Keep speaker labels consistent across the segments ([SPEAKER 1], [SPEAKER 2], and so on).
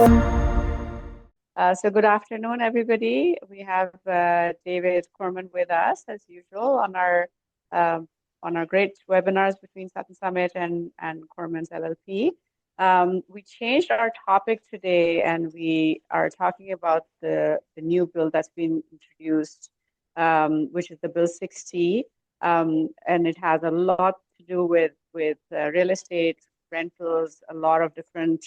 [SPEAKER 1] So good afternoon, everybody. We have David Corman with us as usual on our great webinars between Sutton Summit and Corman's LLP. We changed our topic today, and we are talking about the new bill that's been introduced, which is the Bill 60, and it has a lot to do with real estate rentals, a lot of different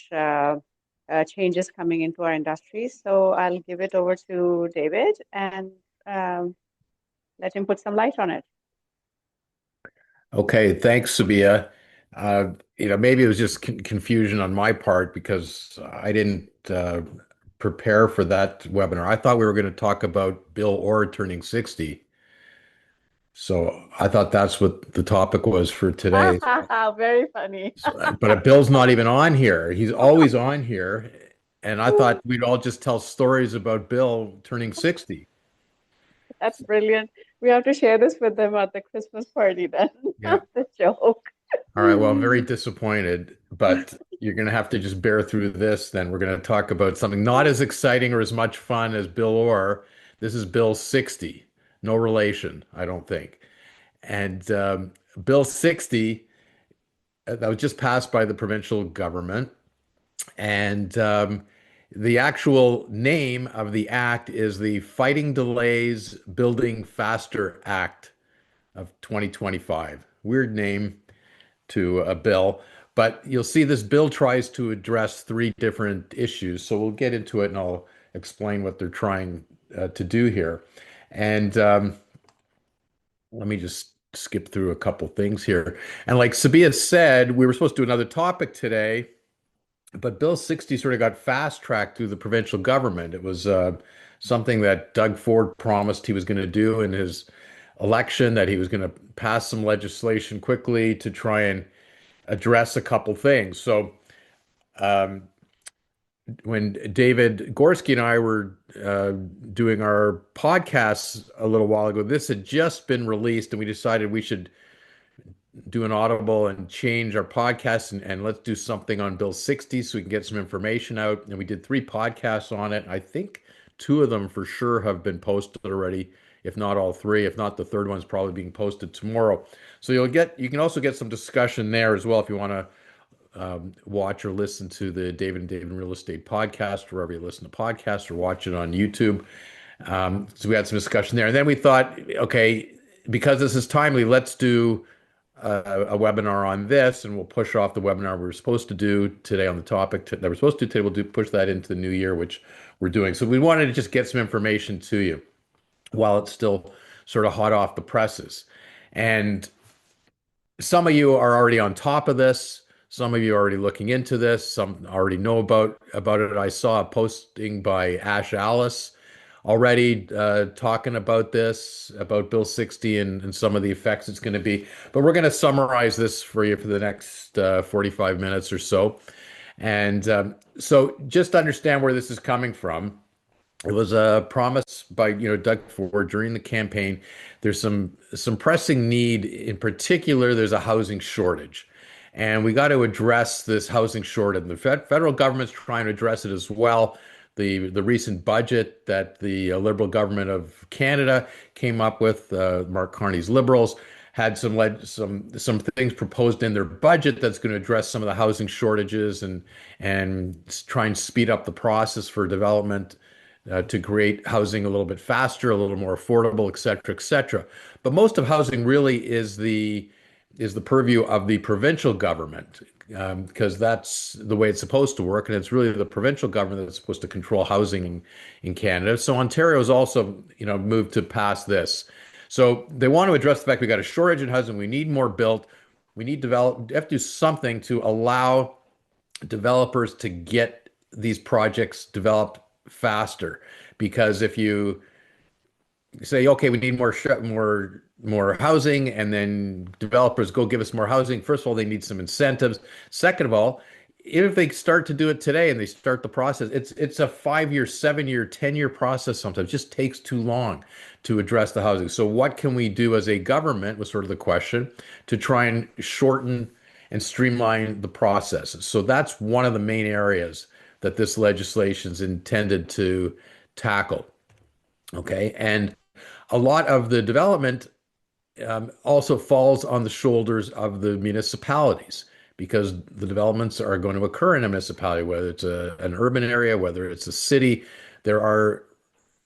[SPEAKER 1] changes coming into our industry. So I'll give it over to David and let him put some light on it.
[SPEAKER 2] Okay, thanks, Sabiha. Maybe it was just confusion on my part because I didn't prepare for that webinar. I thought we were going to talk about Bill Orr turning 60. So I thought that's what the topic was for today.
[SPEAKER 1] Very funny.
[SPEAKER 2] But Bill's not even on here. He's always on here. And I thought we'd all just tell stories about Bill turning 60.
[SPEAKER 1] That's brilliant. We have to share this with them at the Christmas party then.
[SPEAKER 2] Yeah.
[SPEAKER 1] The joke.
[SPEAKER 2] All right. Well, I'm very disappointed, but you're going to have to just bear through this. Then we're going to talk about something not as exciting or as much fun as Bill Orr. This is Bill 60. No relation, I don't think. And Bill 60, that was just passed by the provincial government. And the actual name of the act is the Fighting Delays Building Faster Act of 2025. Weird name to a bill, but you'll see this bill tries to address three different issues. So we'll get into it and I'll explain what they're trying to do here. And let me just skip through a couple things here. And like Sabiha said, we were supposed to do another topic today, but Bill 60 sort of got fast-tracked through the provincial government. It was something that Doug Ford promised he was going to do in his election, that he was going to pass some legislation quickly to try and address a couple things. So when David Gorski and I were doing our podcasts a little while ago, this had just been released, and we decided we should do an audible and change our podcast and let's do something on Bill 60 so we can get some information out. And we did 3 podcasts on it. I think 2 of them for sure have been posted already, if not all 3. If not, the third one's probably being posted tomorrow. So you can also get some discussion there as well if you want to watch or listen to the David and David Real Estate podcast, wherever you listen to podcasts, or watch it on YouTube. So we had some discussion there. And then we thought, okay, because this is timely, let's do a webinar on this, and we'll push off the webinar we were supposed to do today on the topic that we're supposed to do today. We'll push that into the new year, which we're doing. So we wanted to just get some information to you while it's still sort of hot off the presses. And some of you are already on top of this. Some of you are already looking into this. Some already know about it. I saw a posting by Ash Alice already talking about this, about Bill 60 and some of the effects it's going to be. But we're going to summarize this for you for the next 45 minutes or so. And so just understand where this is coming from. It was a promise by Doug Ford during the campaign. There's some pressing need. In particular, there's a housing shortage. And we got to address this housing shortage. And the federal government's trying to address it as well. The recent budget that the Liberal government of Canada came up with, Mark Carney's Liberals, had some things proposed in their budget that's going to address some of the housing shortages and try and speed up the process for development to create housing a little bit faster, a little more affordable, et cetera, et cetera. But most of housing really is the purview of the provincial government, because that's the way it's supposed to work, and it's really the provincial government that's supposed to control housing in Canada. So Ontario has also, moved to pass this. So they want to address the fact we got a shortage in housing. We need more built. We have to do something to allow developers to get these projects developed faster. Because if you say, okay, we need more housing, and then developers go give us more housing. First of all, they need some incentives. Second of all, if they start to do it today and they start the process, it's a 5-year, 7-year, 10-year process sometimes. It just takes too long to address the housing. So what can we do as a government was sort of the question, to try and shorten and streamline the process. So that's one of the main areas that this legislation is intended to tackle. Okay, and a lot of the development also falls on the shoulders of the municipalities because the developments are going to occur in a municipality, whether it's an urban area, whether it's a city. There are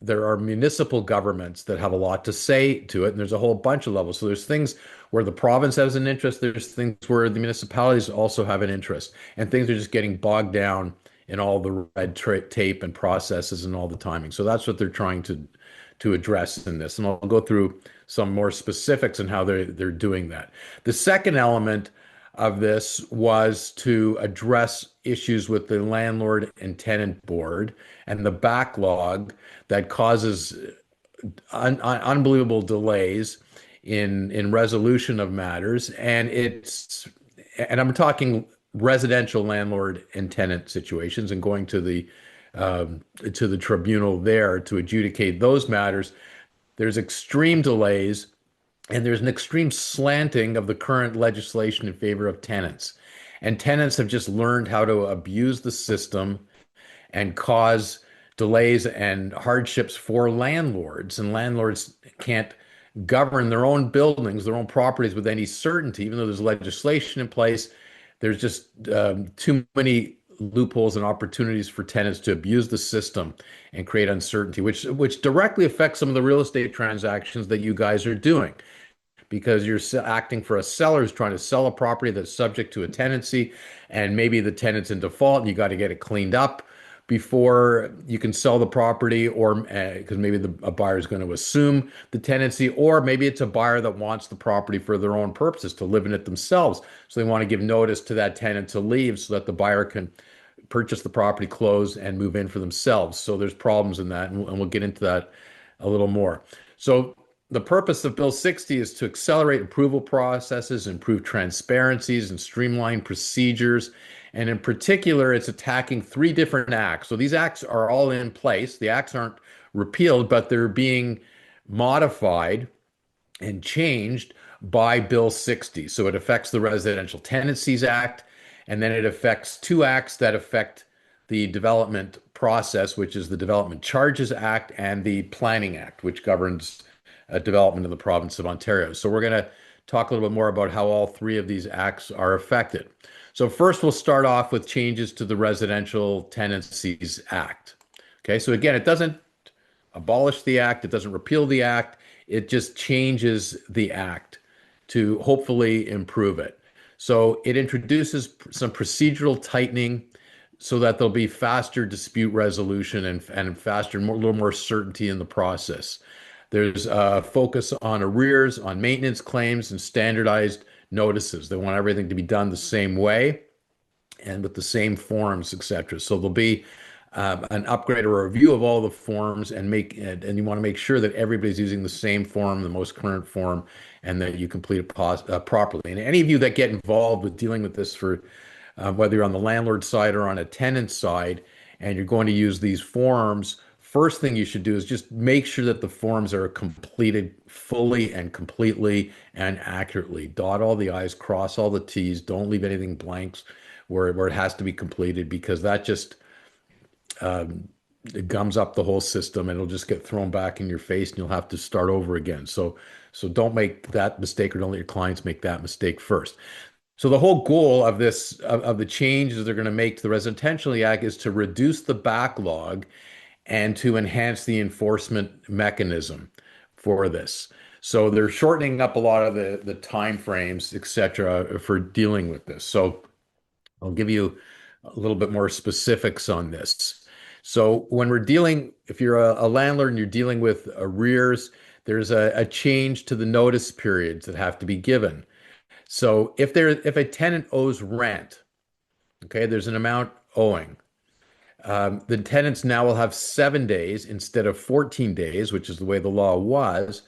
[SPEAKER 2] there are municipal governments that have a lot to say to it, and there's a whole bunch of levels. So there's things where the province has an interest, there's things where the municipalities also have an interest, and things are just getting bogged down in all the tape and processes and all the timing. So that's what they're trying to address in this, and I'll go through some more specifics on how they're doing that. The second element of this was to address issues with the landlord and tenant board and the backlog that causes unbelievable delays in resolution of matters. And I'm talking residential landlord and tenant situations and going to the tribunal there to adjudicate those matters. There's extreme delays, and there's an extreme slanting of the current legislation in favor of tenants. And tenants have just learned how to abuse the system and cause delays and hardships for landlords. And landlords can't govern their own buildings, their own properties with any certainty, even though there's legislation in place. There's just too many loopholes and opportunities for tenants to abuse the system and create uncertainty, which directly affects some of the real estate transactions that you guys are doing, because you're acting for a seller who's trying to sell a property that's subject to a tenancy, and maybe the tenant's in default and you got to get it cleaned up before you can sell the property, or because maybe a buyer is going to assume the tenancy, or maybe it's a buyer that wants the property for their own purposes, to live in it themselves. So they want to give notice to that tenant to leave so that the buyer can purchase the property, close, and move in for themselves. So there's problems in that, and we'll get into that a little more. So the purpose of Bill 60 is to accelerate approval processes, improve transparencies, and streamline procedures. And in particular, it's attacking three different acts. So these acts are all in place. The acts aren't repealed, but they're being modified and changed by Bill 60. So it affects the Residential Tenancies Act, and then it affects two acts that affect the development process, which is the Development Charges Act and the Planning Act, which governs development in the province of Ontario. So we're going to talk a little bit more about how all three of these acts are affected. So first, we'll start off with changes to the Residential Tenancies Act. Okay, so again, it doesn't abolish the act, it doesn't repeal the act, it just changes the act to hopefully improve it. So it introduces some procedural tightening so that there'll be faster dispute resolution and faster, a little more certainty in the process. There's a focus on arrears, on maintenance claims, and standardized notices. They want everything to be done the same way and with the same forms, etc. So there'll be an upgrade or a review of all the forms, and you want to make sure that everybody's using the same form, the most current form, and that you complete it properly. And any of you that get involved with dealing with this, for whether you're on the landlord side or on a tenant side, and you're going to use these forms, first thing you should do is just make sure that the forms are completed fully and completely and accurately. Dot all the I's, cross all the T's. Don't leave anything blanks where it has to be completed, because that just it gums up the whole system, and it'll just get thrown back in your face, and you'll have to start over again. So don't make that mistake, or don't let your clients make that mistake first. So the whole goal of this, of the changes they're going to make to the Residential Act, is to reduce the backlog and to enhance the enforcement mechanism for this. So they're shortening up a lot of the time frames, et cetera, for dealing with this. So I'll give you a little bit more specifics on this. So when if you're a landlord and you're dealing with arrears, there's a change to the notice periods that have to be given. So if a tenant owes rent, okay, there's an amount owing. The tenants now will have 7 days instead of 14 days, which is the way the law was,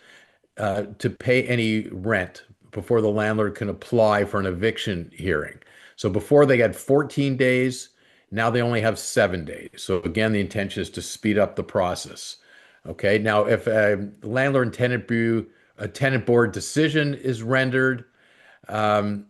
[SPEAKER 2] to pay any rent before the landlord can apply for an eviction hearing. So before they had 14 days, now they only have 7 days. So again, the intention is to speed up the process. Okay, now if a landlord and tenant board decision is rendered, a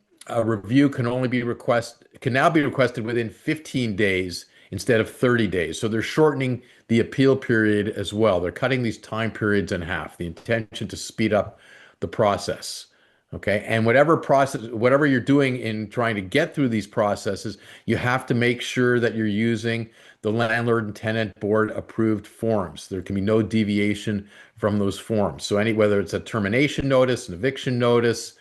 [SPEAKER 2] review can now be requested within 15 days instead of 30 days. So they're shortening the appeal period as well. They're cutting these time periods in half. The intention to speed up the process. Okay. And whatever process, whatever you're doing in trying to get through these processes, you have to make sure that you're using the landlord and tenant board approved forms. There can be no deviation from those forms. So whether it's a termination notice, an eviction notice,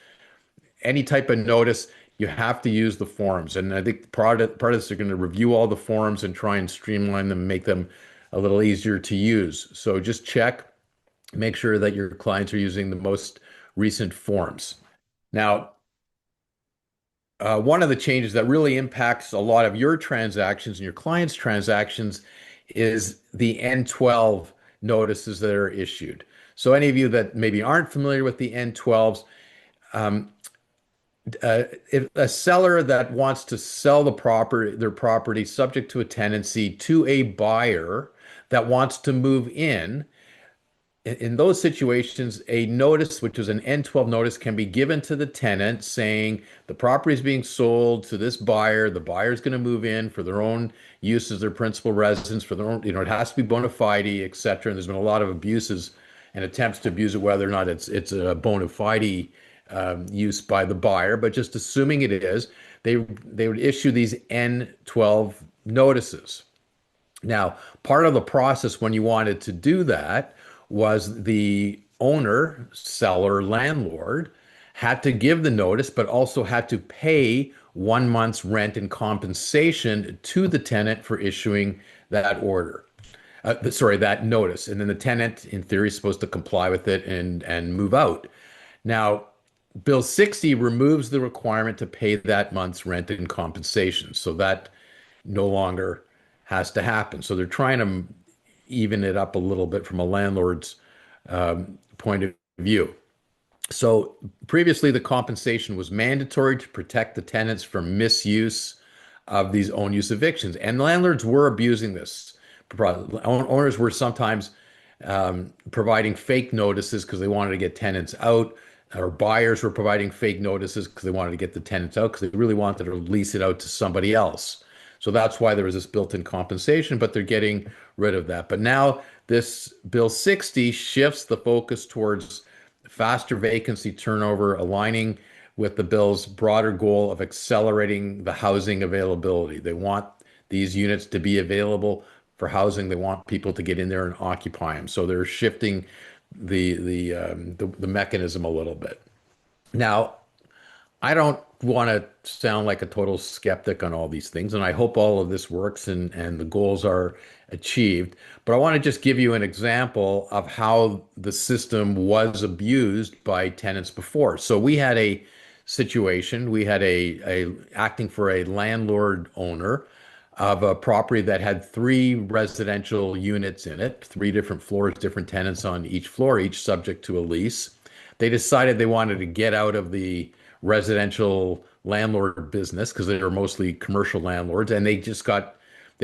[SPEAKER 2] any type of notice, you have to use the forms. And I think part of this, they're going to review all the forms and try and streamline them and make them a little easier to use. So just check, make sure that your clients are using the most recent forms. Now, one of the changes that really impacts a lot of your transactions and your clients' transactions is the N12 notices that are issued. So any of you that maybe aren't familiar with the N12s, if a seller that wants to sell their property subject to a tenancy to a buyer that wants to move in those situations, a notice, which is an N12 notice, can be given to the tenant saying the property is being sold to this buyer. The buyer is going to move in for their own use as their principal residence, for their own, it has to be bona fide, etc. And there's been a lot of abuses and attempts to abuse it, whether or not it's a bona fide use by the buyer. But just assuming it is, they would issue these N12 notices. Now, part of the process when you wanted to do that was the owner, seller, landlord had to give the notice, but also had to pay 1 month's rent and compensation to the tenant for issuing that order. Sorry, that notice. And then the tenant, in theory, is supposed to comply with it and move out. Now, Bill 60 removes the requirement to pay that month's rent and compensation. So that no longer has to happen. So they're trying to even it up a little bit from a landlord's point of view. So previously, the compensation was mandatory to protect the tenants from misuse of these own use evictions, and landlords were abusing this. Owners were sometimes providing fake notices because they wanted to get tenants out, or buyers were providing fake notices because they wanted to get the tenants out because they really wanted to lease it out to somebody else. So that's why there was this built-in compensation, but they're getting rid of that. But now this Bill 60 shifts the focus towards faster vacancy turnover, aligning with the bill's broader goal of accelerating the housing availability. They want these units to be available for housing. They want people to get in there and occupy them. So they're shifting the mechanism a little bit. Now, I don't want to sound like a total skeptic on all these things, and I hope all of this works and the goals are achieved. But I want to just give you an example of how the system was abused by tenants before. So we had a situation, we had a acting for a landlord owner of a property that had 3 residential units in it, 3 different floors, different tenants on each floor, each subject to a lease. They decided they wanted to get out of the residential landlord business because they were mostly commercial landlords, and they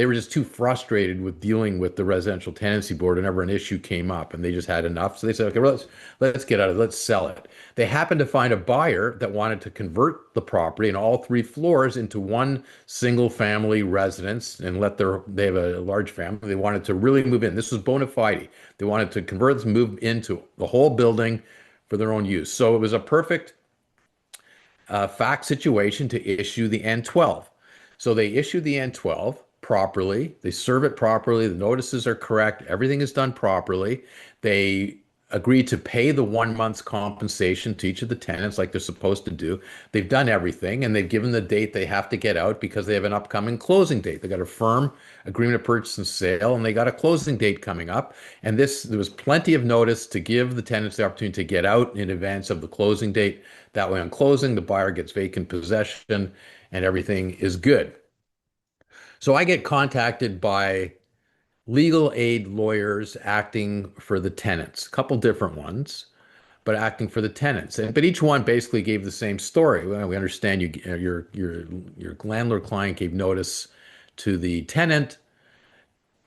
[SPEAKER 2] were just too frustrated with dealing with the residential tenancy board whenever an issue came up, and they just had enough. So they said, okay, well, let's get out of it, let's sell it. They happened to find a buyer that wanted to convert the property and all 3 floors into one single family residence and they have a large family. They wanted to really move in. This was bona fide. They wanted to convert this, move into the whole building for their own use. So it was a perfect fact situation to issue the N12. So they issue the N12 properly. They serve it properly. The notices are correct. Everything is done properly. They agree to pay the 1 month's compensation to each of the tenants like they're supposed to do. They've done everything, and they've given the date they have to get out because they have an upcoming closing date. They got a firm agreement of purchase and sale, and they got a closing date coming up. And there was plenty of notice to give the tenants the opportunity to get out in advance of the closing date. That way, on closing, the buyer gets vacant possession, and everything is good. So I get contacted by legal aid lawyers acting for the tenants, a couple different ones, but acting for the tenants. But each one basically gave the same story. Well, we understand your landlord client gave notice to the tenant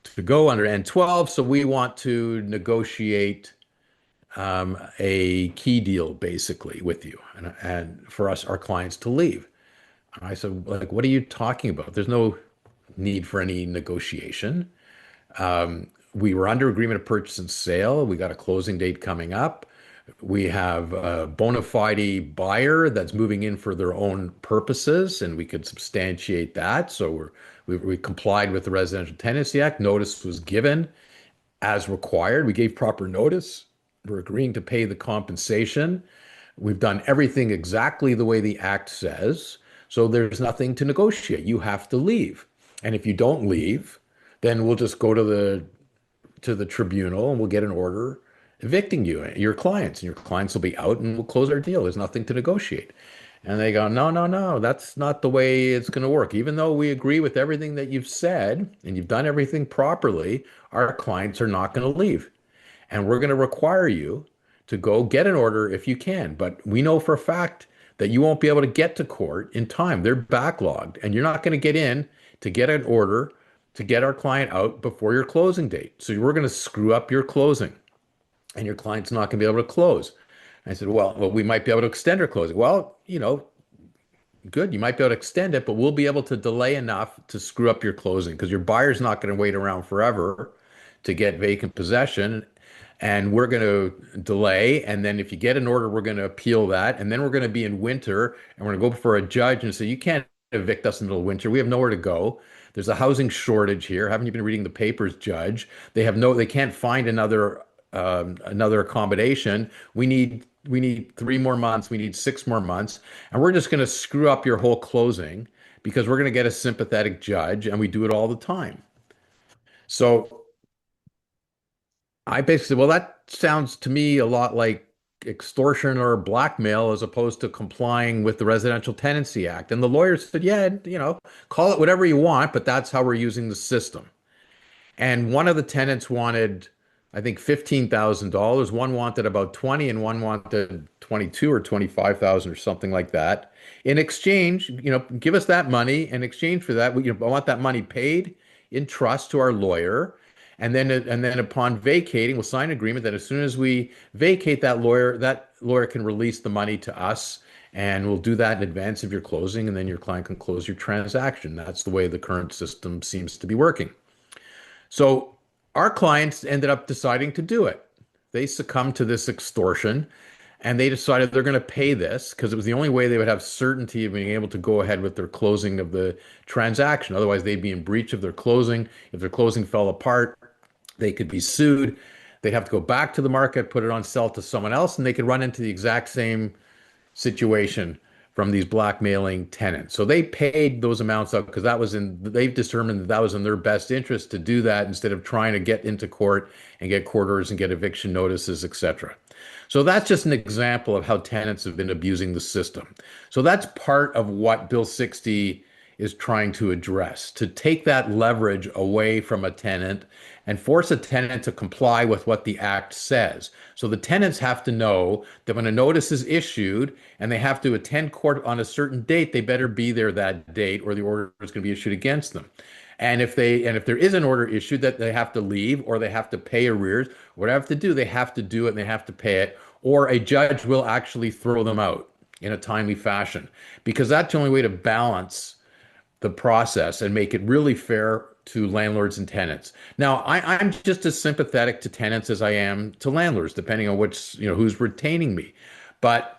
[SPEAKER 2] to go under N12, so we want to negotiate a key deal basically with you, and for us, our clients to leave. And I said, like, what are you talking about? There's no need for any negotiation. We were under agreement of purchase and sale. We got a closing date coming up. We have a bona fide buyer that's moving in for their own purposes, and we could substantiate that. So we complied with the Residential Tenancy Act. Notice was given as required. We gave proper notice. We're agreeing to pay the compensation. We've done everything exactly the way the act says. So there's nothing to negotiate. You have to leave. And if you don't leave, then we'll just go to the tribunal and we'll get an order evicting you, your clients, and your clients will be out and we'll close our deal. There's nothing to negotiate. And they go, no, no, no, that's not the way it's going to work. Even though we agree with everything that you've said and you've done everything properly, our clients are not going to leave. And we're going to require you to go get an order if you can. But we know for a fact that you won't be able to get to court in time. They're backlogged, and you're not going to get in to get an order to get our client out before your closing date. So we're going to screw up your closing, and your client's not going to be able to close. I said, well, we might be able to extend our closing. Well, good, you might be able to extend it, but we'll be able to delay enough to screw up your closing because your buyer's not going to wait around forever to get vacant possession. And we're going to delay. And then if you get an order, we're going to appeal that. And then we're going to be in winter and we're going to go before a judge and say, you can't evict us in the middle of winter. We have nowhere to go. There's a housing shortage here. Haven't you been reading the papers, Judge? They can't find another accommodation. We need 3 more months. We need 6 more months, and we're just going to screw up your whole closing because we're going to get a sympathetic judge, and we do it all the time. So I basically said, well, that sounds to me a lot like extortion or blackmail as opposed to complying with the Residential Tenancy Act. And the lawyer said, yeah, call it whatever you want, but that's how we're using the system. And one of the tenants wanted, I think, $15,000. One wanted about 20, and one wanted 22 or 25,000 or something like that. In exchange, give us that money. In exchange for that, I want that money paid in trust to our lawyer. And then upon vacating, we'll sign an agreement that as soon as we vacate that lawyer can release the money to us. And we'll do that in advance of your closing, and then your client can close your transaction. That's the way the current system seems to be working. So our clients ended up deciding to do it. They succumbed to this extortion and they decided they're going to pay this because it was the only way they would have certainty of being able to go ahead with their closing of the transaction. Otherwise, they'd be in breach of their closing. If their closing fell apart, they could be sued. They'd have to go back to the market, put it on sale to someone else, and they could run into the exact same situation from these blackmailing tenants. So they paid those amounts up because they've determined that was in their best interest to do that instead of trying to get into court and get court orders and get eviction notices, etc. So that's just an example of how tenants have been abusing the system. So that's part of what Bill 60 is trying to address, to take that leverage away from a tenant and force a tenant to comply with what the act says. So the tenants have to know that when a notice is issued and they have to attend court on a certain date, they better be there that date or the order is going to be issued against them. And if there is an order issued that they have to leave or they have to pay arrears, whatever they have to do, they have to do it and they have to pay it, or a judge will actually throw them out in a timely fashion, because that's the only way to balance the process and make it really fair to landlords and tenants. Now, I'm just as sympathetic to tenants as I am to landlords, depending on who's retaining me. But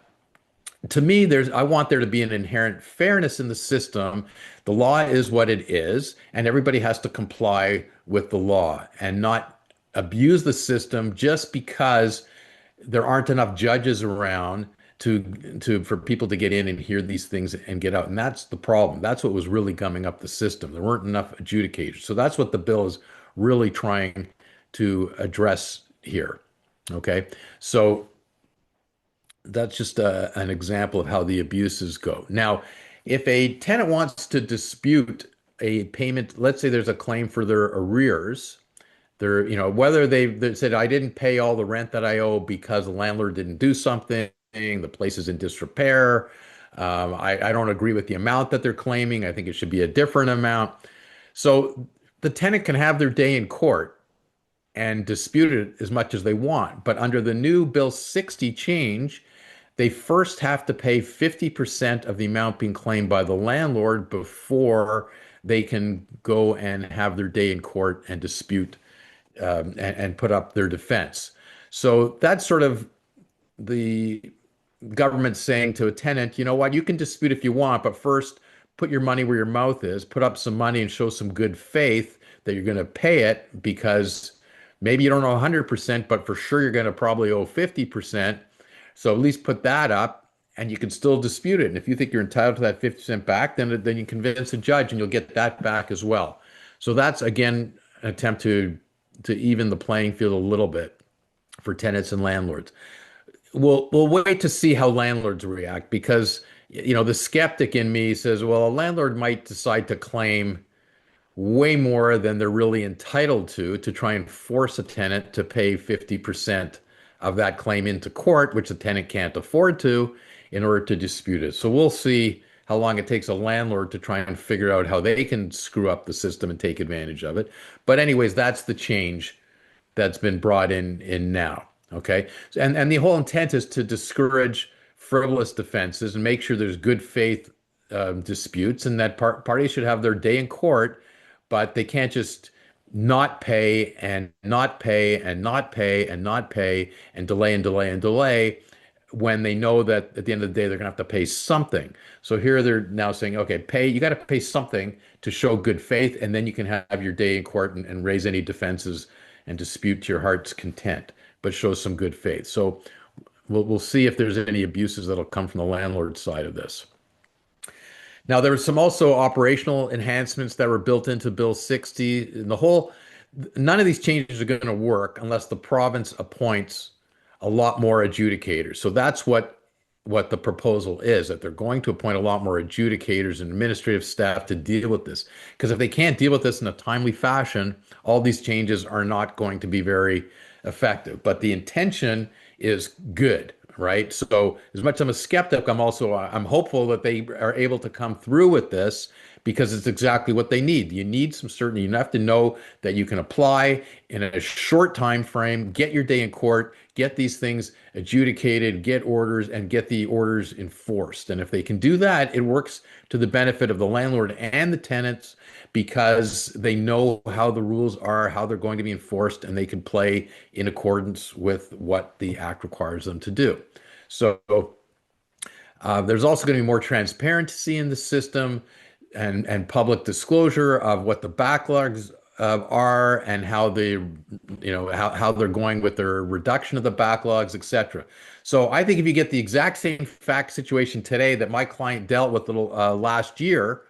[SPEAKER 2] to me, I want there to be an inherent fairness in the system. The law is what it is, and everybody has to comply with the law and not abuse the system just because there aren't enough judges around for people to get in and hear these things and get out. And that's the problem. That's what was really gumming up the system. There weren't enough adjudicators. So that's what the bill is really trying to address here. Okay. So that's just an example of how the abuses go. Now, if a tenant wants to dispute a payment, let's say there's a claim for their arrears, whether they said, I didn't pay all the rent that I owe because the landlord didn't do something, the place is in disrepair. I don't agree with the amount that they're claiming. I think it should be a different amount. So the tenant can have their day in court and dispute it as much as they want. But under the new Bill 60 change, they first have to pay 50% of the amount being claimed by the landlord before they can go and have their day in court and dispute and put up their defense. So that's sort of the government saying to a tenant, you know what, you can dispute if you want, but first put your money where your mouth is, put up some money and show some good faith that you're going to pay it, because maybe you don't know 100%, but for sure you're going to probably owe 50%. So at least put that up and you can still dispute it. And if you think you're entitled to that 50% back, then you convince a judge and you'll get that back as well. So that's again an attempt to even the playing field a little bit for tenants and landlords. We'll wait to see how landlords react, because the skeptic in me says, well, a landlord might decide to claim way more than they're really entitled to try and force a tenant to pay 50% of that claim into court, which the tenant can't afford to, in order to dispute it. So we'll see how long it takes a landlord to try and figure out how they can screw up the system and take advantage of it. But anyways, that's the change that's been brought in now. Okay. And the whole intent is to discourage frivolous defenses and make sure there's good faith disputes, and that parties should have their day in court, but they can't just not pay and not pay and not pay and not pay and delay and delay and delay when they know that at the end of the day they're going to have to pay something. So here they're now saying, okay, you got to pay something to show good faith, and then you can have your day in court and raise any defenses and dispute to your heart's content, but show some good faith. So we'll see if there's any abuses that'll come from the landlord side of this. Now, there were some also operational enhancements that were built into Bill 60. And none of these changes are going to work unless the province appoints a lot more adjudicators. So that's what the proposal is, that they're going to appoint a lot more adjudicators and administrative staff to deal with this. Because if they can't deal with this in a timely fashion, all these changes are not going to be very effective. But the intention is good, right? So as much as I'm a skeptic, I'm hopeful that they are able to come through with this, because it's exactly what they need. You need some certainty. You have to know that you can apply in a short time frame, get your day in court, get these things adjudicated, get orders, and get the orders enforced. And if they can do that, it works to the benefit of the landlord and the tenants, because they know how the rules are, how they're going to be enforced, and they can play in accordance with what the act requires them to do. So there's also going to be more transparency in the system, and public disclosure of what the backlogs are, and how how they're going with their reduction of the backlogs, etc. So I think if you get the exact same fact situation today that my client dealt with last year,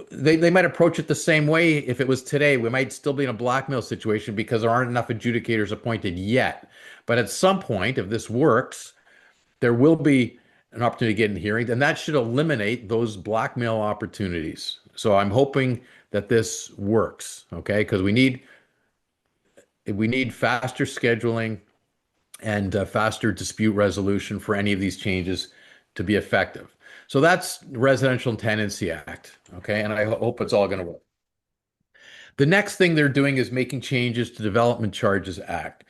[SPEAKER 2] they might approach it the same way. If it was today, we might still be in a blackmail situation because there aren't enough adjudicators appointed yet. But at some point, if this works, there will be an opportunity to get in hearings, and that should eliminate those blackmail opportunities. So I'm hoping that this works, okay? Because we need faster scheduling and faster dispute resolution for any of these changes to be effective. So that's Residential Tenancy Act, okay? And I hope it's all going to work. The next thing they're doing is making changes to Development Charges Act.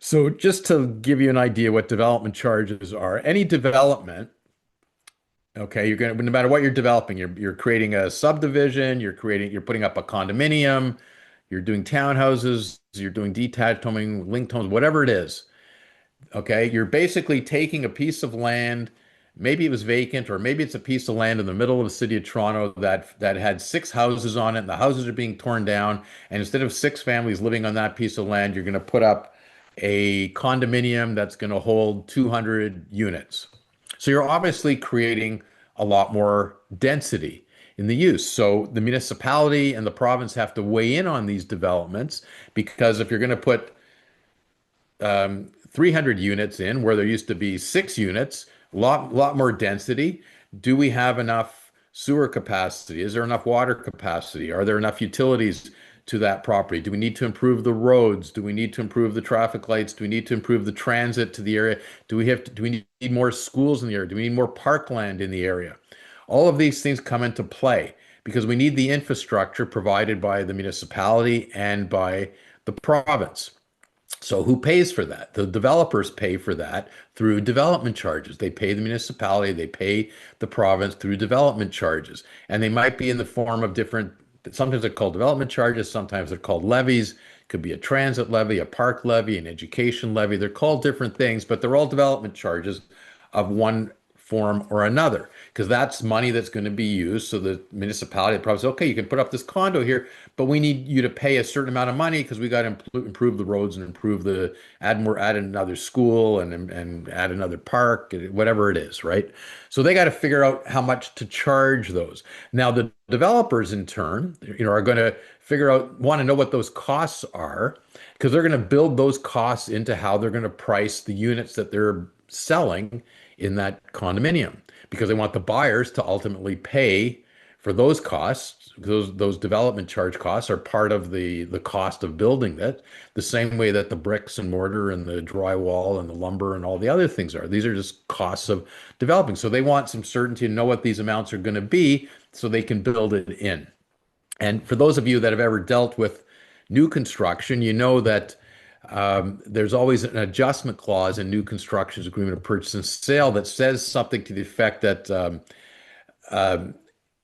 [SPEAKER 2] So just to give you an idea what development charges are, any development, okay, no matter what you're developing, you're creating a subdivision, you're putting up a condominium, you're doing townhouses, you're doing detached homing, linked homes, whatever it is. Okay, you're basically taking a piece of land, maybe it was vacant, or maybe it's a piece of land in the middle of the city of Toronto that had 6 houses on it, and the houses are being torn down, and instead of 6 families living on that piece of land, you're going to put up a condominium that's going to hold 200 units. So you're obviously creating a lot more density in the use. So the municipality and the province have to weigh in on these developments, because if you're going to put 300 units in where there used to be 6 units, a lot more density. Do we have enough sewer capacity? Is there enough water capacity? Are there enough utilities to that property? Do we need to improve the roads? Do we need to improve the traffic lights? Do we need to improve the transit to the area? Do we need more schools in the area? Do we need more parkland in the area? All of these things come into play because we need the infrastructure provided by the municipality and by the province. So who pays for that? The developers pay for that through development charges. They pay the municipality, they pay the province through development charges. And they might be in the form of different, sometimes they're called development charges, sometimes they're called levies. Could be a transit levy, a park levy, an education levy. They're called different things, but they're all development charges of one form or another, because that's money that's going to be used. So the municipality, the province, okay, you can put up this condo here, but we need you to pay a certain amount of money because we got to improve the roads and improve the add another school and add another park, whatever it is, right? So they got to figure out how much to charge those. Now the developers in turn, are going to want to know what those costs are, because they're going to build those costs into how they're going to price the units that they're selling in that condominium, because they want the buyers to ultimately pay for those costs. Those development charge costs are part of the cost of building that, the same way that the bricks and mortar and the drywall and the lumber and all the other things are. These are just costs of developing. So they want some certainty to know what these amounts are going to be so they can build it in. And for those of you that have ever dealt with new construction, you know that there's always an adjustment clause in new construction's agreement of purchase and sale that says something to the effect that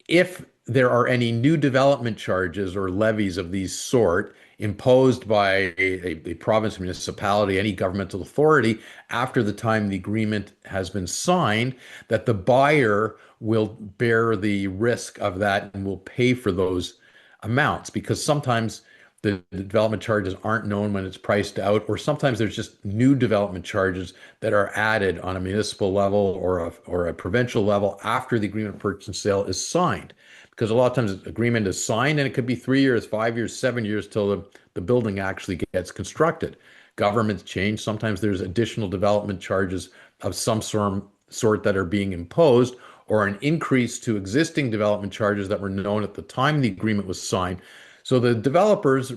[SPEAKER 2] if there are any new development charges or levies of these sort imposed by a province, municipality, any governmental authority after the time the agreement has been signed, that the buyer will bear the risk of that and will pay for those amounts, because sometimes the development charges aren't known when it's priced out, or sometimes there's just new development charges that are added on a municipal level or a provincial level after the agreement of purchase and sale is signed. Because a lot of times the agreement is signed and it could be 3 years, 5 years, 7 years till the building actually gets constructed. Governments change. Sometimes there's additional development charges of some sort that are being imposed, or an increase to existing development charges that were known at the time the agreement was signed. So the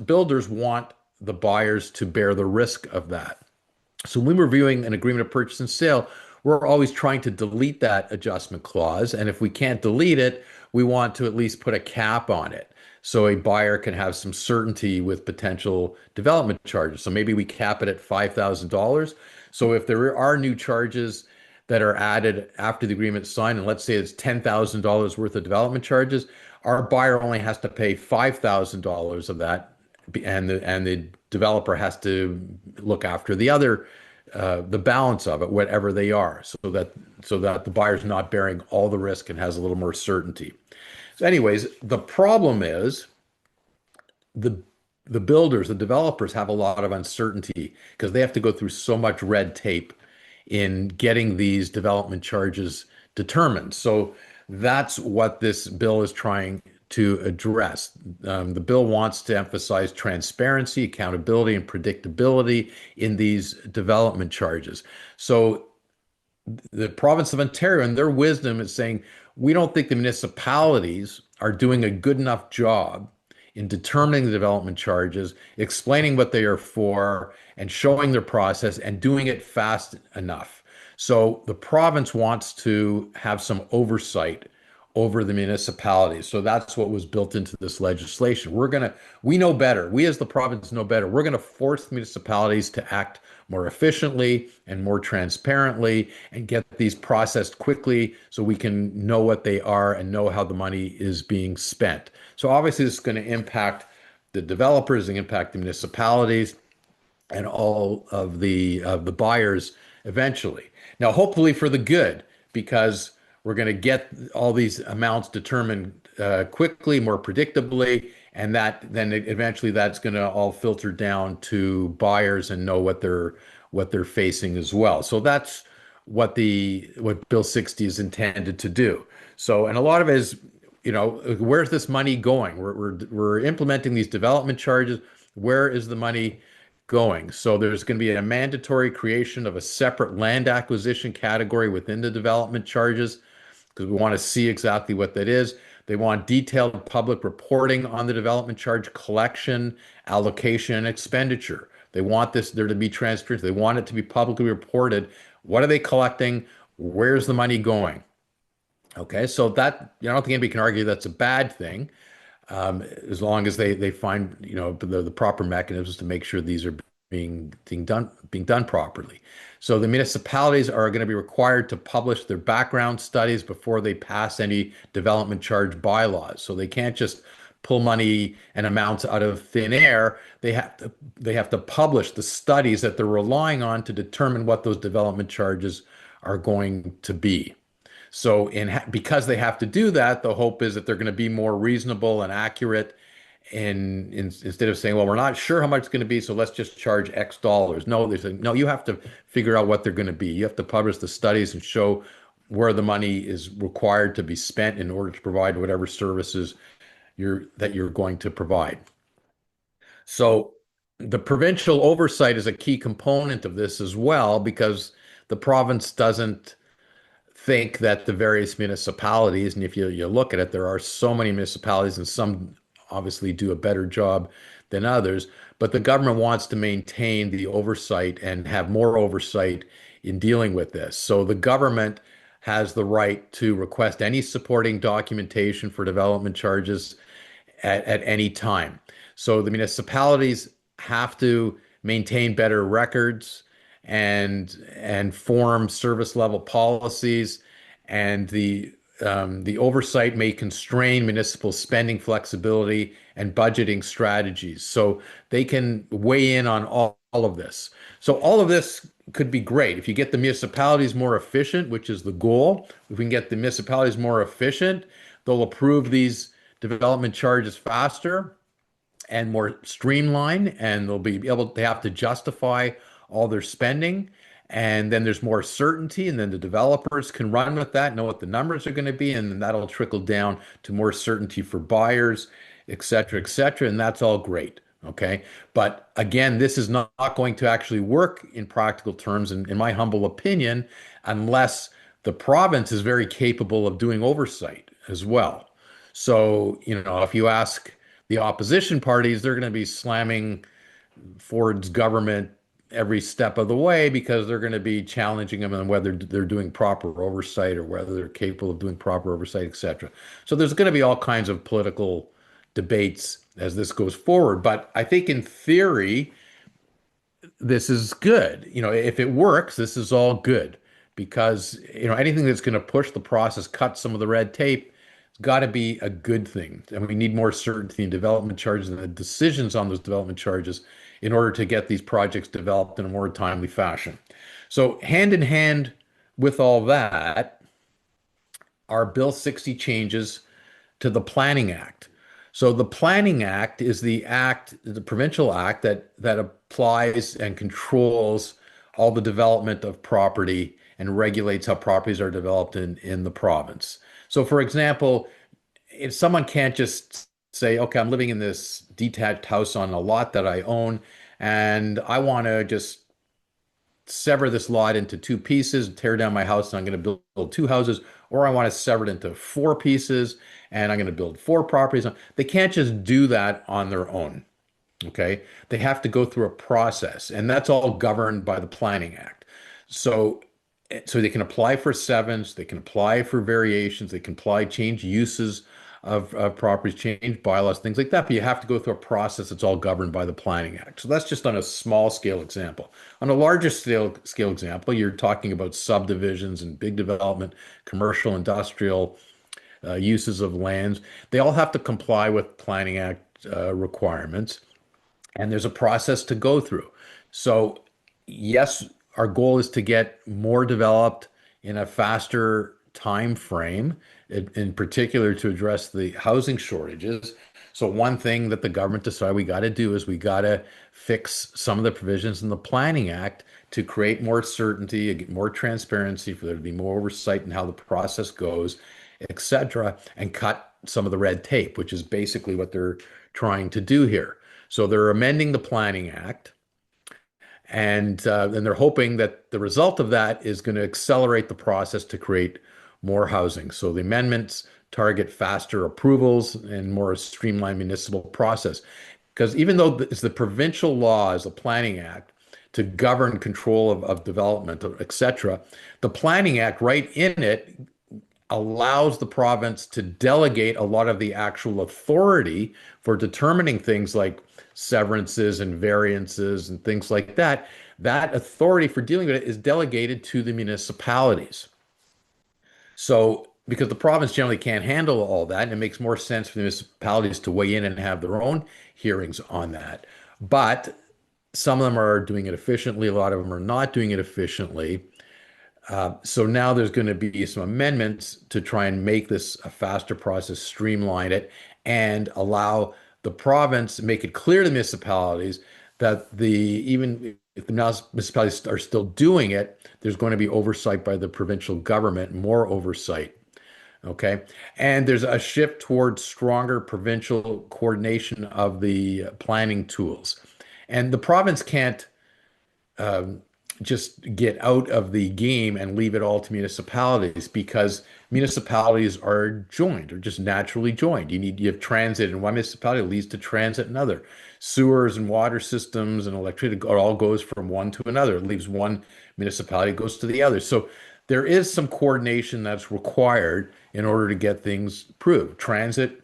[SPEAKER 2] builders want the buyers to bear the risk of that. So when we're reviewing an agreement of purchase and sale, we're always trying to delete that adjustment clause. And if we can't delete it, we want to at least put a cap on it, so a buyer can have some certainty with potential development charges. So maybe we cap it at $5,000. So if there are new charges that are added after the agreement's signed, and let's say it's $10,000 worth of development charges, our buyer only has to pay $5,000 of that, and the developer has to look after the balance of it, whatever they are, so that the buyer's not bearing all the risk and has a little more certainty. So anyways, the problem is the builders, the developers have a lot of uncertainty because they have to go through so much red tape in getting these development charges determined. So that's what this bill is trying to address. The bill wants to emphasize transparency, accountability, and predictability in these development charges. So the province of Ontario, in their wisdom, is saying, we don't think the municipalities are doing a good enough job in determining the development charges, explaining what they are for, and showing their process, and doing it fast enough. So the province wants to have some oversight over the municipalities. So that's what was built into this legislation. We know better. We as the province know better. We're going to force municipalities to act more efficiently and more transparently and get these processed quickly so we can know what they are and know how the money is being spent. So obviously this is going to impact the developers and impact the municipalities and all of the buyers eventually. Now, hopefully for the good, because we're going to get all these amounts determined quickly, more predictably, and that then eventually that's going to all filter down to buyers and know what they're facing as well. So that's what Bill 60 is intended to do. So, and a lot of it is, where's this money going? We're implementing these development charges. Where is the money going? So there's going to be a mandatory creation of a separate land acquisition category within the development charges, because we want to see exactly what that is. They want detailed public reporting on the development charge collection, allocation, and expenditure. They want there to be transparency. They want it to be publicly reported. What are they collecting? Where's the money going? Okay, so that, I don't think anybody can argue that's a bad thing, as long as they find, the proper mechanisms to make sure these are being done properly. So the municipalities are going to be required to publish their background studies before they pass any development charge bylaws. So they can't just pull money and amounts out of thin air. They have to publish the studies that they're relying on to determine what those development charges are going to be. So because they have to do that, the hope is that they're going to be more reasonable and accurate, and instead of saying, well, we're not sure how much it's going to be, so let's just charge X dollars. No, they say, no, you have to figure out what they're going to be. You have to publish the studies and show where the money is required to be spent in order to provide whatever services you're going to provide. So the provincial oversight is a key component of this as well, because the province doesn't think that the various municipalities, and if you look at it, there are so many municipalities, and some obviously do a better job than others, but the government wants to maintain the oversight and have more oversight in dealing with this. So the government has the right to request any supporting documentation for development charges at any time. So the municipalities have to maintain better records and form service level policies, and the oversight may constrain municipal spending flexibility and budgeting strategies. So they can weigh in on all of this. So all of this could be great if you get the municipalities more efficient, which is the goal. If we can get the municipalities more efficient, they'll approve these development charges faster and more streamlined, and they'll be able, they have to justify all their spending. And then there's more certainty, and then the developers can run with that, know what the numbers are going to be, and then that'll trickle down to more certainty for buyers, et cetera, et cetera. And that's all great. Okay. But again, this is not going to actually work in practical terms, in my humble opinion, unless the province is very capable of doing oversight as well. So, if you ask the opposition parties, they're going to be slamming Ford's government every step of the way, because they're going to be challenging them on whether they're doing proper oversight or whether they're capable of doing proper oversight, et cetera. So there's going to be all kinds of political debates as this goes forward. But I think in theory, this is good. If it works, this is all good, because, anything that's going to push the process, cut some of the red tape, it's got to be a good thing. And we need more certainty in development charges and the decisions on those development charges in order to get these projects developed in a more timely fashion. So hand in hand with all that are Bill 60 changes to the Planning Act. So the Planning Act is the provincial act that applies and controls all the development of property and regulates how properties are developed in the province. So for example, if someone can't just say, okay, I'm living in this detached house on a lot that I own, and I want to just sever this lot into two pieces, tear down my house, and I'm going to build two houses, or I want to sever it into four pieces, and I'm going to build four properties. They can't just do that on their own. Okay. They have to go through a process, and that's all governed by the Planning Act. So they can apply for sevens, they can apply for variations, they can change uses of properties, change bylaws, things like that. But you have to go through a process that's all governed by the Planning Act. So that's just on a small scale example. On a larger scale example, you're talking about subdivisions and big development, commercial, industrial uses of lands. They all have to comply with Planning Act requirements, and there's a process to go through. So yes, our goal is to get more developed in a faster time frame, in particular to address the housing shortages. So one thing that the government decided we got to do is we got to fix some of the provisions in the Planning Act to create more certainty, more transparency, for there to be more oversight in how the process goes, et cetera, and cut some of the red tape, which is basically what they're trying to do here. So they're amending the Planning Act, and then they're hoping that the result of that is going to accelerate the process to create more housing. So the amendments target faster approvals and more streamlined municipal process. Because even though it's the provincial law is the Planning Act to govern control of development, et cetera, the Planning Act right in it allows the province to delegate a lot of the actual authority for determining things like severances and variances and things like that. That authority for dealing with it is delegated to the municipalities. So, because the province generally can't handle all that, and it makes more sense for the municipalities to weigh in and have their own hearings on that. But some of them are doing it efficiently, a lot of them are not doing it efficiently. So now there's going to be some amendments to try and make this a faster process, streamline it, and allow the province, make it clear to municipalities that even if the municipalities are still doing it, there's going to be oversight by the provincial government, more oversight. Okay. And there's a shift towards stronger provincial coordination of the planning tools. And the province can't um, just get out of the game and leave it all to municipalities because municipalities are joined or just naturally joined. You have transit in one municipality, it leads to transit in another. Sewers and water systems and electricity, it all goes from one to another. It leaves one municipality, goes to the other. So there is some coordination that's required in order to get things approved. Transit,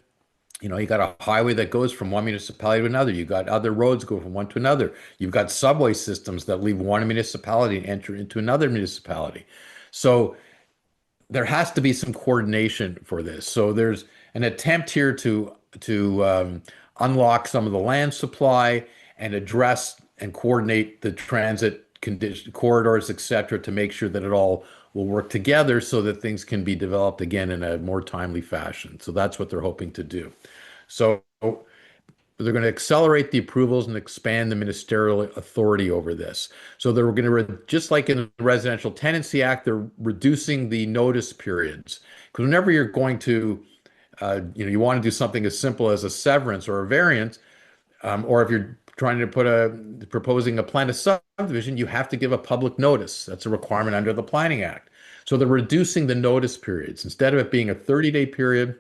[SPEAKER 2] you got a highway that goes from one municipality to another. You've got other roads go from one to another. You've got subway systems that leave one municipality and enter into another municipality. So there has to be some coordination for this. So there's an attempt here to unlock some of the land supply and address and coordinate the transit condition, corridors, et cetera, to make sure that it all will work together so that things can be developed again in a more timely fashion. So that's what they're hoping to do. So they're going to accelerate the approvals and expand the ministerial authority over this. So they're going to, just like in the Residential Tenancy Act, they're reducing the notice periods. Because whenever you're going to, you want to do something as simple as a severance or a variance, or if you're trying to proposing a plan of subdivision, you have to give a public notice. That's a requirement under the Planning Act. So they're reducing the notice periods. Instead of it being a 30-day period,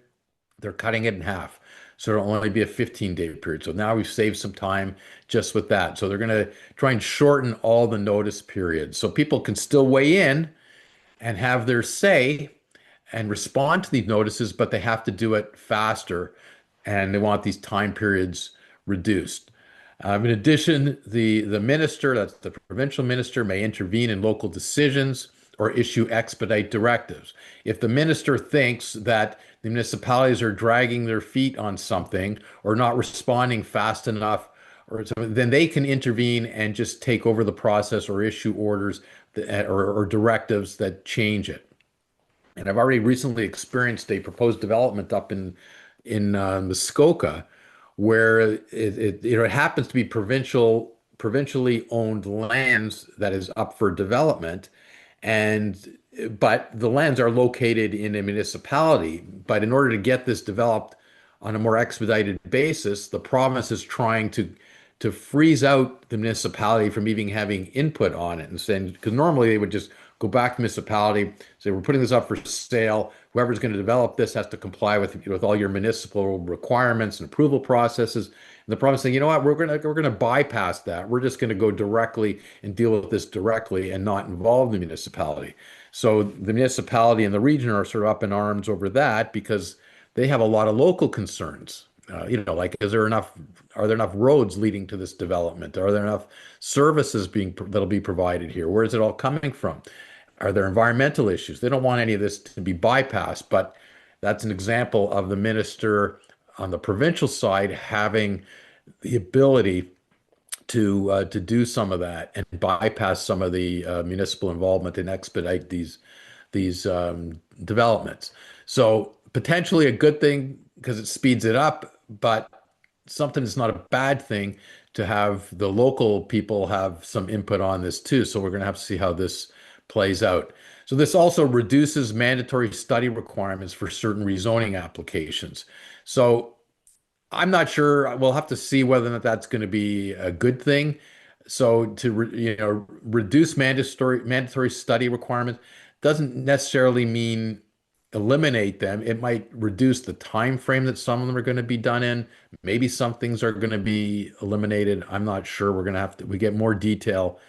[SPEAKER 2] they're cutting it in half. So it'll only be a 15-day period. So now we've saved some time just with that. So they're going to try and shorten all the notice periods so people can still weigh in and have their say and respond to these notices, but they have to do it faster. And they want these time periods reduced. In addition, the minister, that's the provincial minister, may intervene in local decisions or issue expedite directives. If the minister thinks that the municipalities are dragging their feet on something or not responding fast enough, or something, then they can intervene and just take over the process or issue orders or directives that change it. And I've already recently experienced a proposed development up in Muskoka, where it happens to be provincially owned lands that is up for development, but the lands are located in a municipality. But in order to get this developed on a more expedited basis, the province is trying to freeze out the municipality from even having input on it and saying, because normally they would just go back to the municipality, say, we're putting this up for sale. Whoever's going to develop this has to comply with all your municipal requirements and approval processes. And the province saying, you know what, we're going to bypass that. We're just going to go directly and deal with this directly and not involve the municipality. So the municipality and the region are sort of up in arms over that because they have a lot of local concerns. Like, are there enough roads leading to this development? Are there enough services that'll be provided here? Where is it all coming from? Are there environmental issues? They don't want any of this to be bypassed, but that's an example of the minister on the provincial side having the ability to do some of that and bypass some of the municipal involvement and expedite these developments. So potentially a good thing because it speeds it up, but something that's not a bad thing to have the local people have some input on this too. So we're going to have to see how this plays out. So this also reduces mandatory study requirements for certain rezoning applications. So I'm not sure. We'll have to see whether or not that's going to be a good thing. So to reduce mandatory study requirements doesn't necessarily mean eliminate them. It might reduce the time frame that some of them are going to be done in. Maybe some things are going to be eliminated. I'm not sure. We're going to have to we get more detail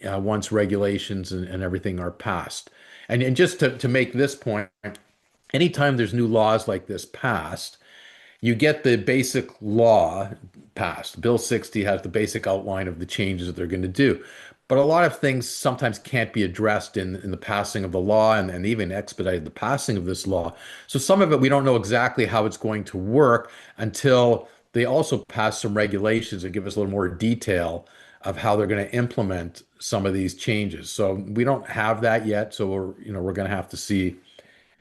[SPEAKER 2] once regulations and everything are passed. And just to make this point, anytime there's new laws like this passed, you get the basic law passed. Bill 60 has the basic outline of the changes that they're going to do. But a lot of things sometimes can't be addressed in the passing of the law and even expedited the passing of this law. So some of it we don't know exactly how it's going to work until they also pass some regulations and give us a little more detail of how they're going to implement some of these changes. So we don't have that yet. So we're going to have to see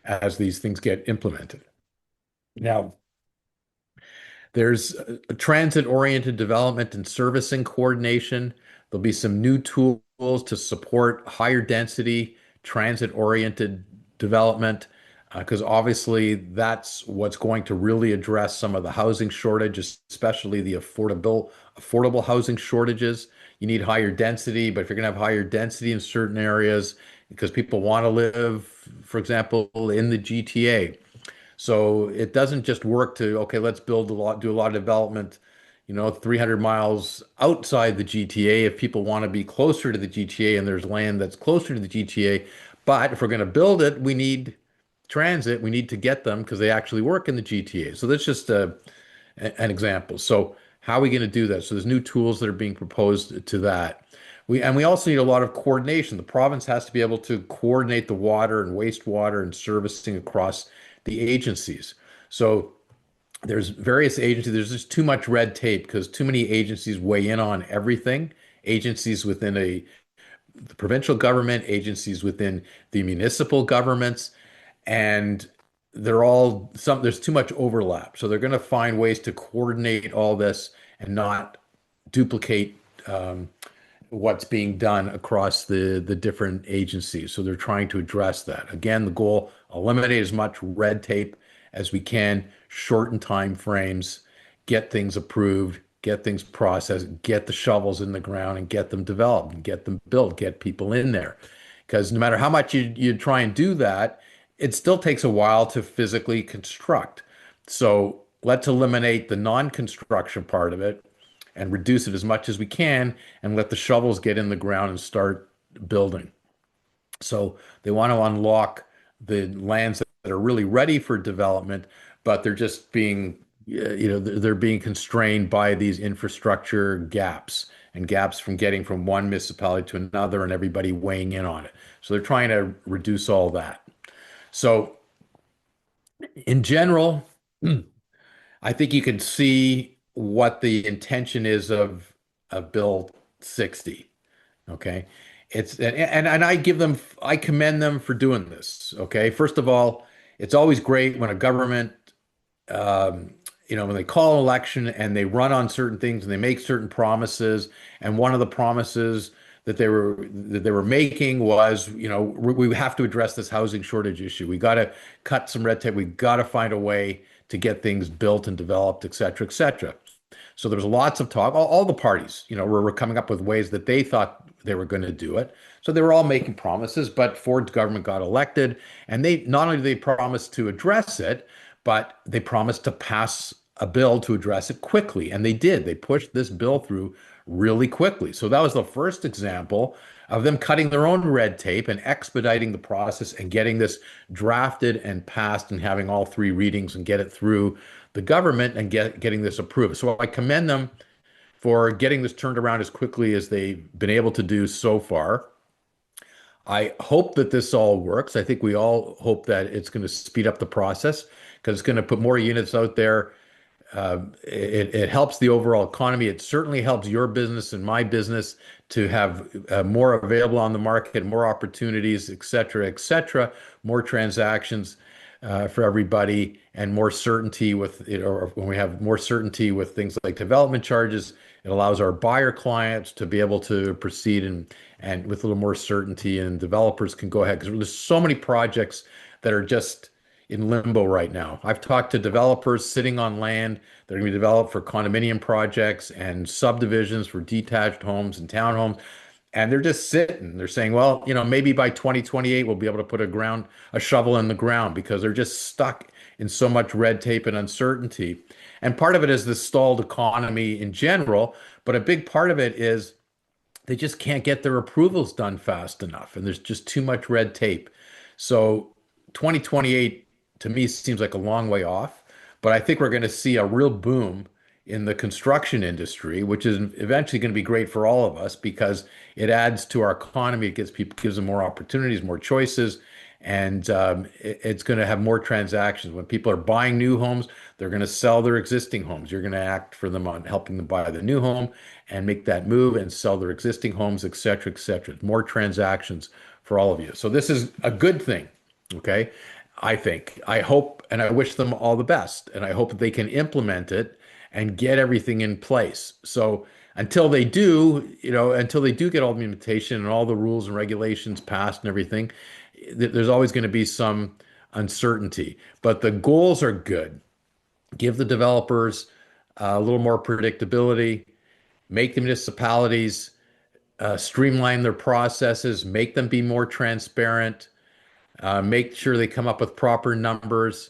[SPEAKER 2] as these things get implemented. Now, there's a transit-oriented development and servicing coordination. There'll be some new tools to support higher density transit-oriented development, because obviously that's what's going to really address some of the housing shortage, especially the affordable housing shortages. You need higher density, but if you're going to have higher density in certain areas, because people want to live, for example, in the GTA. So it doesn't just work to, okay, let's do a lot of development, 300 miles outside the GTA if people want to be closer to the GTA and there's land that's closer to the GTA. But if we're going to build it, we need transit. We need to get them because they actually work in the GTA. So that's just an example. So how are we going to do that? So there's new tools that are being proposed to that. We also need a lot of coordination. The province has to be able to coordinate the water and wastewater and servicing across the agencies. So there's various agencies. There's just too much red tape because too many agencies weigh in on everything. Agencies within the provincial government, agencies within the municipal governments, and there's too much overlap. So they're going to find ways to coordinate all this and not duplicate what's being done across the different agencies. So they're trying to address that. Again, the goal, eliminate as much red tape as we can, shorten time frames, get things approved, get things processed, get the shovels in the ground and get them developed and get them built, get people in there. Because no matter how much you try and do that, it still takes a while to physically construct. So let's eliminate the non-construction part of it and reduce it as much as we can and let the shovels get in the ground and start building. So they want to unlock the lands that are really ready for development, but they're just being, they're being constrained by these infrastructure gaps and gaps from getting from one municipality to another and everybody weighing in on it. So they're trying to reduce all that. So in general, I think you can see what the intention is of Bill 60. Okay. And I commend them for doing this. Okay. First of all, it's always great when a government, when they call an election and they run on certain things and they make certain promises. And one of the promises that they were making was, we have to address this housing shortage issue. We got to cut some red tape. We got to find a way to get things built and developed, et cetera, et cetera. So there was lots of talk. All the parties, were coming up with ways that they thought they were going to do it. So they were all making promises, but Ford's government got elected, and they not only did they promise to address it, but they promised to pass a bill to address it quickly, and they did. They pushed this bill through really quickly. So that was the first example of them cutting their own red tape and expediting the process and getting this drafted and passed and having all three readings and get it through the government and getting this approved. So I commend them for getting this turned around as quickly as they've been able to do so far. I hope that this all works. I think we all hope that it's going to speed up the process because it's going to put more units out there. It helps the overall economy. It certainly helps your business and my business to have more available on the market, more opportunities, et cetera, more transactions for everybody, and more certainty with it. Or when we have more certainty with things like development charges, it allows our buyer clients to be able to proceed and with a little more certainty, and developers can go ahead because there's so many projects that are just in limbo right now. I've talked to developers sitting on land that are going to be developed for condominium projects and subdivisions for detached homes and townhomes. And they're just sitting. They're saying, well, maybe by 2028, we'll be able to put a shovel in the ground because they're just stuck in so much red tape and uncertainty. And part of it is the stalled economy in general, but a big part of it is they just can't get their approvals done fast enough. And there's just too much red tape. So 2028 to me seems like a long way off, but I think we're going to see a real boom in the construction industry, which is eventually going to be great for all of us because it adds to our economy. It gives them more opportunities, more choices, and it's going to have more transactions. When people are buying new homes, they're going to sell their existing homes. You're going to act for them on helping them buy the new home and make that move and sell their existing homes, et cetera, et cetera. More transactions for all of you. So this is a good thing. Okay. I think, I hope, and I wish them all the best. And I hope that they can implement it and get everything in place. So until they do, until they do get all the implementation and all the rules and regulations passed and everything, there's always going to be some uncertainty. But the goals are good. Give the developers a little more predictability, make the municipalities streamline their processes, make them be more transparent, make sure they come up with proper numbers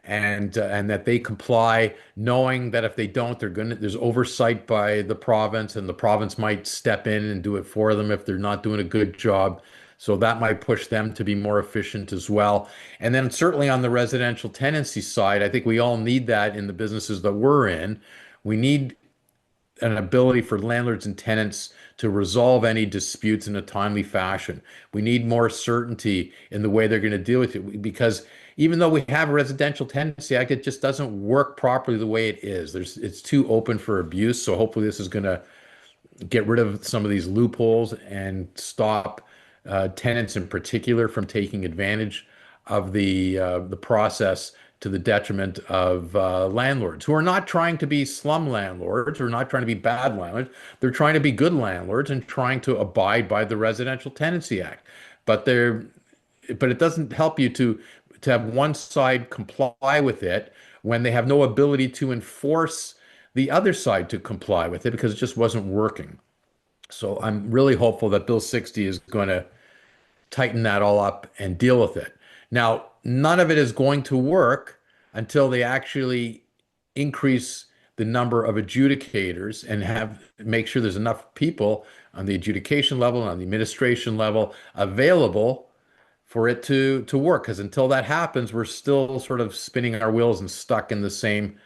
[SPEAKER 2] and that they comply, knowing that if they don't, there's oversight by the province, and the province might step in and do it for them if they're not doing a good job. So that might push them to be more efficient as well. And then certainly on the residential tenancy side, I think we all need that in the businesses that we're in. We need an ability for landlords and tenants to resolve any disputes in a timely fashion. We need more certainty in the way they're going to deal with it because even though we have a residential tenancy act, it just doesn't work properly the way it is. It's too open for abuse. So hopefully this is going to get rid of some of these loopholes and stop tenants in particular from taking advantage of the process to the detriment of landlords who are not trying to be slum landlords or not trying to be bad landlords. They're trying to be good landlords and trying to abide by the Residential Tenancy Act. But it doesn't help you to have one side comply with it when they have no ability to enforce the other side to comply with it because it just wasn't working. So I'm really hopeful that Bill 60 is going to tighten that all up and deal with it. Now, none of it is going to work until they actually increase the number of adjudicators and make sure there's enough people on the adjudication level and on the administration level available for it to work. Because until that happens, we're still sort of spinning our wheels and stuck in the same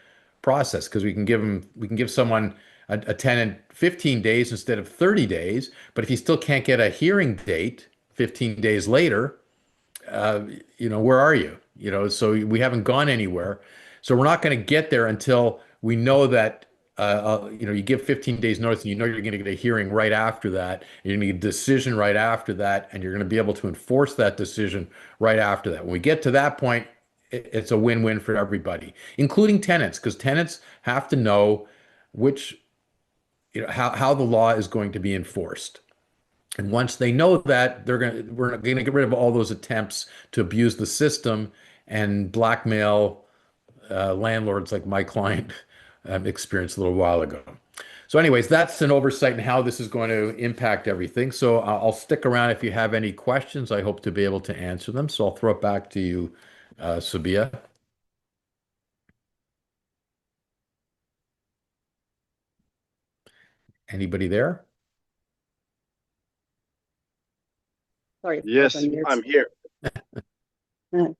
[SPEAKER 2] process. Because we can give someone a tenant 15 days instead of 30 days, but if you still can't get a hearing date 15 days later, where are you? So we haven't gone anywhere. So we're not going to get there until we know that, you give 15 days notice and you're going to get a hearing right after that. And you're going to get a decision right after that. And you're going to be able to enforce that decision right after that. When we get to that point, it's a win-win for everybody, including tenants, because tenants have to know how the law is going to be enforced. And once they know that, we're going to get rid of all those attempts to abuse the system and blackmail landlords like my client experienced a little while ago. So anyways, that's an oversight in how this is going to impact everything. So I'll stick around if you have any questions. I hope to be able to answer them. So I'll throw it back to you, Sabiha. Anybody there?
[SPEAKER 1] Sorry,
[SPEAKER 3] Yes, I'm here.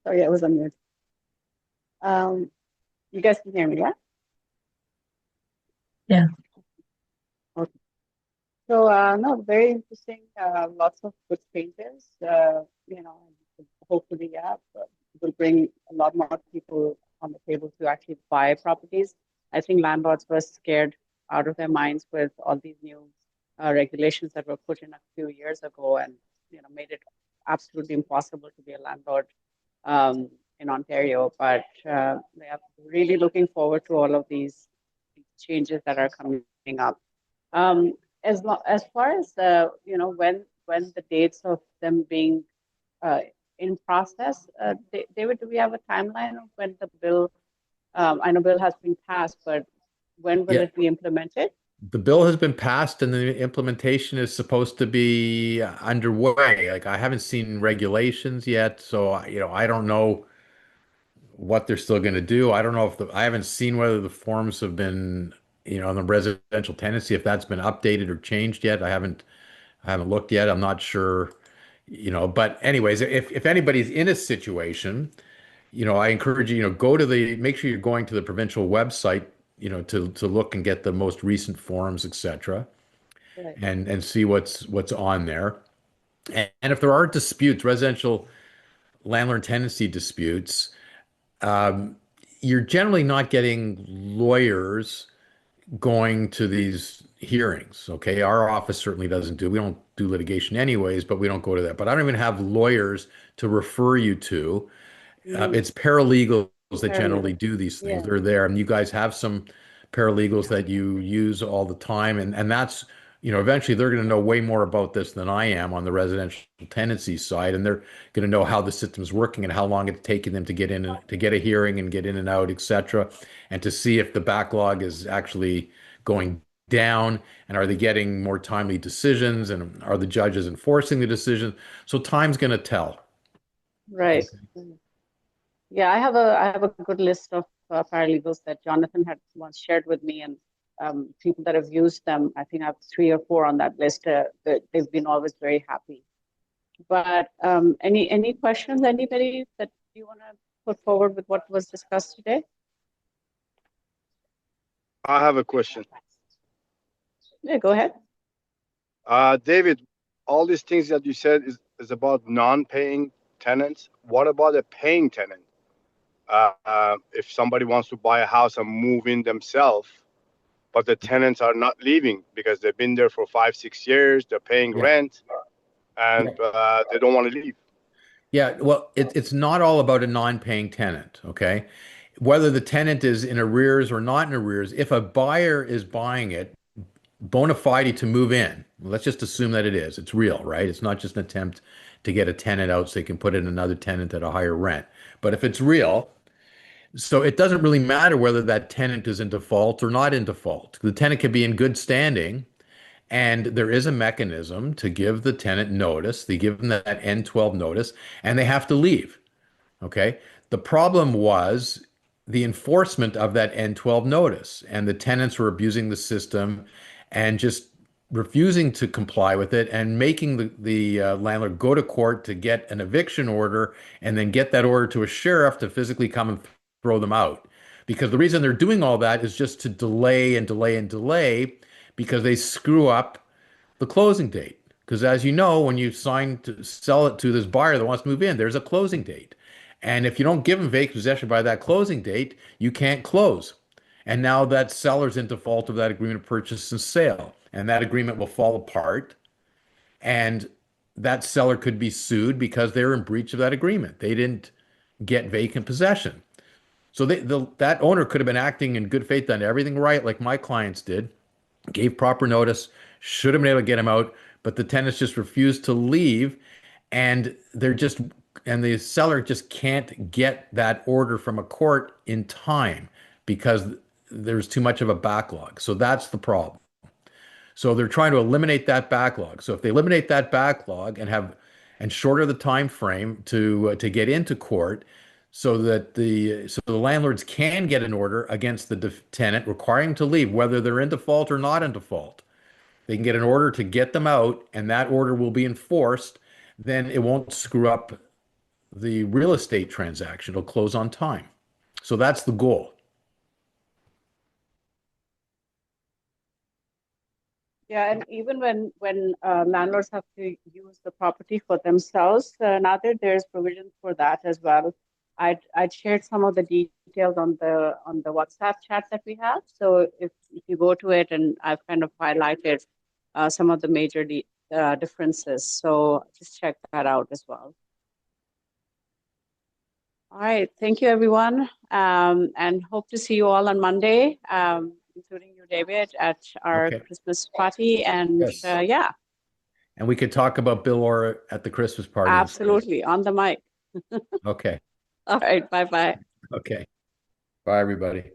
[SPEAKER 1] Sorry, I was on mute. You guys can hear me, yeah?
[SPEAKER 4] Yeah.
[SPEAKER 1] Okay. So, no, very interesting. Lots of good changes. Hopefully, yeah, will bring a lot more people on the table to actually buy properties. I think landlords were scared out of their minds with all these new regulations that were put in a few years ago, and made it absolutely impossible to be a landlord in Ontario. But they are really looking forward to all of these changes that are coming up. As far as when the dates of them being in process, David, do we have a timeline of when the bill? I know bill has been passed, but when will it be implemented?
[SPEAKER 2] The bill has been passed and the implementation is supposed to be underway. Like I haven't seen regulations yet, so I don't know what they're still going to do. I don't know if I haven't seen whether the forms have been, on the residential tenancy, if that's been updated or changed yet. I haven't looked yet. I'm not sure, but anyways, if anybody's in a situation, I encourage you, go to make sure you're going to the provincial website, to look and get the most recent forms, etc.,
[SPEAKER 1] Right.
[SPEAKER 2] and see what's on there. And if there are disputes, residential landlord tenancy disputes, um, you're generally not getting lawyers going to these hearings. Okay. Our office certainly doesn't we don't do litigation anyways, but we don't go to that. But I don't even have lawyers to refer you to.
[SPEAKER 1] Mm,
[SPEAKER 2] It's paralegals that generally
[SPEAKER 1] paralegal.
[SPEAKER 2] do these things.
[SPEAKER 1] Yeah.
[SPEAKER 2] They're there, and you guys have some paralegals that you use all the time, and that's eventually they're going to know way more about this than I am on the residential tenancy side, and they're going to know how the system's working and how long it's taking them to get in and to get a hearing and get in and out, etc., and to see if the backlog is actually going down and are they getting more timely decisions and are the judges enforcing the decision. So time's going to tell.
[SPEAKER 1] Right.
[SPEAKER 2] Okay.
[SPEAKER 1] Mm. Yeah, I have a good list of paralegals that Jonathan had once shared with me, and people that have used them. I think I have 3 or 4 on that list. They've been always very happy. But any questions, anybody that you want to put forward with what was discussed today?
[SPEAKER 3] I have a question.
[SPEAKER 1] Yeah, go ahead.
[SPEAKER 3] David, all these things that you said is about non-paying tenants. What about a paying tenant? If somebody wants to buy a house and move in themselves, but the tenants are not leaving because they've been there for 5, 6 years, they're paying
[SPEAKER 2] Yeah.
[SPEAKER 3] rent, and they don't want to leave.
[SPEAKER 2] Yeah, well, it's not all about a non-paying tenant, okay? Whether the tenant is in arrears or not in arrears, if a buyer is buying it bona fide to move in, let's just assume that it is. It's real, right? It's not just an attempt to get a tenant out so they can put in another tenant at a higher rent. But if it's real, so it doesn't really matter whether that tenant is in default or not in default. The tenant can be in good standing, and there is a mechanism to give the tenant notice. They give them that N12 notice, and they have to leave. Okay. The problem was the enforcement of that N12 notice, and the tenants were abusing the system and just refusing to comply with it and making the landlord go to court to get an eviction order and then get that order to a sheriff to physically come and throw them out. Because the reason they're doing all that is just to delay and delay and delay because they screw up the closing date. Because as you know, when you sign to sell it to this buyer that wants to move in, there's a closing date. And if you don't give them vacant possession by that closing date, you can't close. And now that seller's in default of that agreement of purchase and sale. And that agreement will fall apart. And that seller could be sued because they're in breach of that agreement. They didn't get vacant possession. So that owner could have been acting in good faith, done everything right, like my clients did, gave proper notice, should have been able to get him out, but the tenants just refused to leave, and the seller just can't get that order from a court in time because there's too much of a backlog. So that's the problem. So they're trying to eliminate that backlog. So if they eliminate that backlog and shorter the time frame to get into court, so that the landlords can get an order against the tenant requiring them to leave, whether they're in default or not in default. They can get an order to get them out, and that order will be enforced. Then it won't screw up the real estate transaction. It'll close on time. So that's the goal.
[SPEAKER 1] Yeah, and even when landlords have to use the property for themselves, now that there's provision for that as well. I'd shared some of the details on the WhatsApp chat that we have. So if you go to it, and I've kind of highlighted some of the major differences. So just check that out as well. All right, thank you everyone, and hope to see you all on Monday, including you, David, at our
[SPEAKER 2] Okay.
[SPEAKER 1] Christmas party. And
[SPEAKER 2] Yes.
[SPEAKER 1] yeah,
[SPEAKER 2] And we could talk about Bill Orr at the Christmas party.
[SPEAKER 1] absolutely, on the mic.
[SPEAKER 2] Okay.
[SPEAKER 1] All right, bye-bye.
[SPEAKER 2] Okay. Bye, everybody.